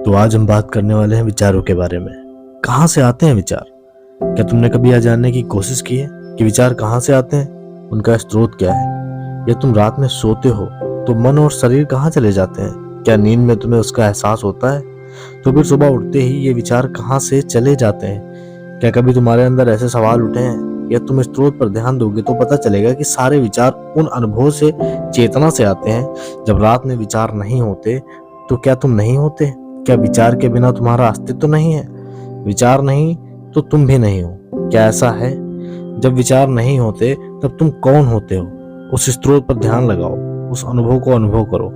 तो आज हम बात करने वाले हैं विचारों के बारे में। कहाँ से आते हैं विचार? क्या तुमने कभी यह जानने की कोशिश की है कि विचार कहाँ से आते हैं, उनका स्रोत क्या है? या तुम रात में सोते हो तो मन और शरीर कहाँ चले जाते हैं? क्या नींद में तुम्हें उसका एहसास होता है? तो फिर सुबह उठते ही ये विचार कहाँ से चले जाते हैं? क्या कभी तुम्हारे अंदर ऐसे सवाल उठे हैं? या तुम स्रोत पर ध्यान दोगे तो पता चलेगा कि सारे विचार उन अनुभवों से, चेतना से आते हैं। जब रात में विचार नहीं होते तो क्या तुम नहीं होते? क्या विचार के बिना तुम्हारा अस्तित्व तो नहीं है? विचार नहीं तो तुम भी नहीं हो। क्या ऐसा है? जब विचार नहीं होते तब तुम कौन होते हो? उस स्रोत पर ध्यान लगाओ, उस अनुभव को अनुभव करो।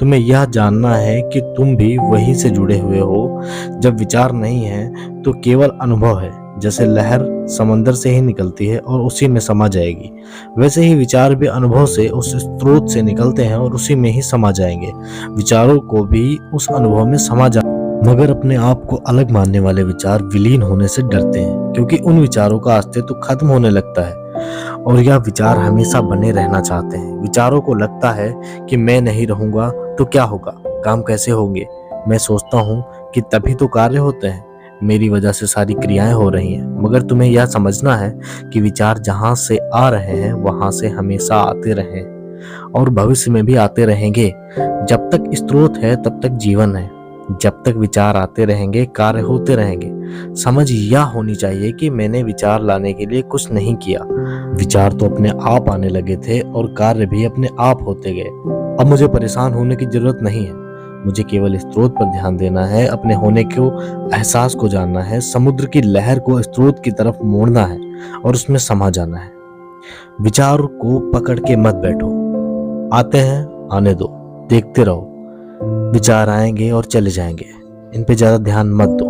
तुम्हें यह जानना है कि तुम भी वहीं से जुड़े हुए हो। जब विचार नहीं है तो केवल अनुभव है। जैसे लहर समंदर से ही निकलती है और उसी में समा जाएगी, वैसे ही विचार भी अनुभव से, उस स्रोत से निकलते हैं और उसी में ही समा जाएंगे। विचारों को भी उस अनुभव में समा जा मगर अपने आप को अलग मानने वाले विचार विलीन होने से डरते हैं, क्योंकि उन विचारों का अस्तित्व खत्म होने लगता है और यह विचार हमेशा बने रहना चाहते हैं। विचारों को लगता है कि मैं नहीं रहूंगा तो क्या होगा, काम कैसे होंगे, मैं सोचता हूँ कि तभी तो कार्य होते हैं, मेरी वजह से सारी क्रियाएं हो रही हैं। मगर तुम्हें यह समझना है कि विचार जहां से आ रहे हैं वहां से हमेशा आते रहे और भविष्य में भी आते रहेंगे। जब तक स्रोत है तब तक जीवन है। जब तक विचार आते रहेंगे, कार्य होते रहेंगे। समझ यह होनी चाहिए कि मैंने विचार लाने के लिए कुछ नहीं किया। विचार तो अपने आप आने लगे थे और कार्य भी अपने आप होते गए। अब मुझे परेशान होने की जरूरत नहीं है। मुझे केवल स्रोत पर ध्यान देना है, अपने होने को, एहसास को जानना है, समुद्र की लहर को स्रोत की तरफ मोड़ना है और उसमें समा जाना है। विचार को पकड़ के मत बैठो। आते हैं, आने दो, देखते रहो। विचार आएंगे और चले जाएंगे, इन पे ज्यादा ध्यान मत दो।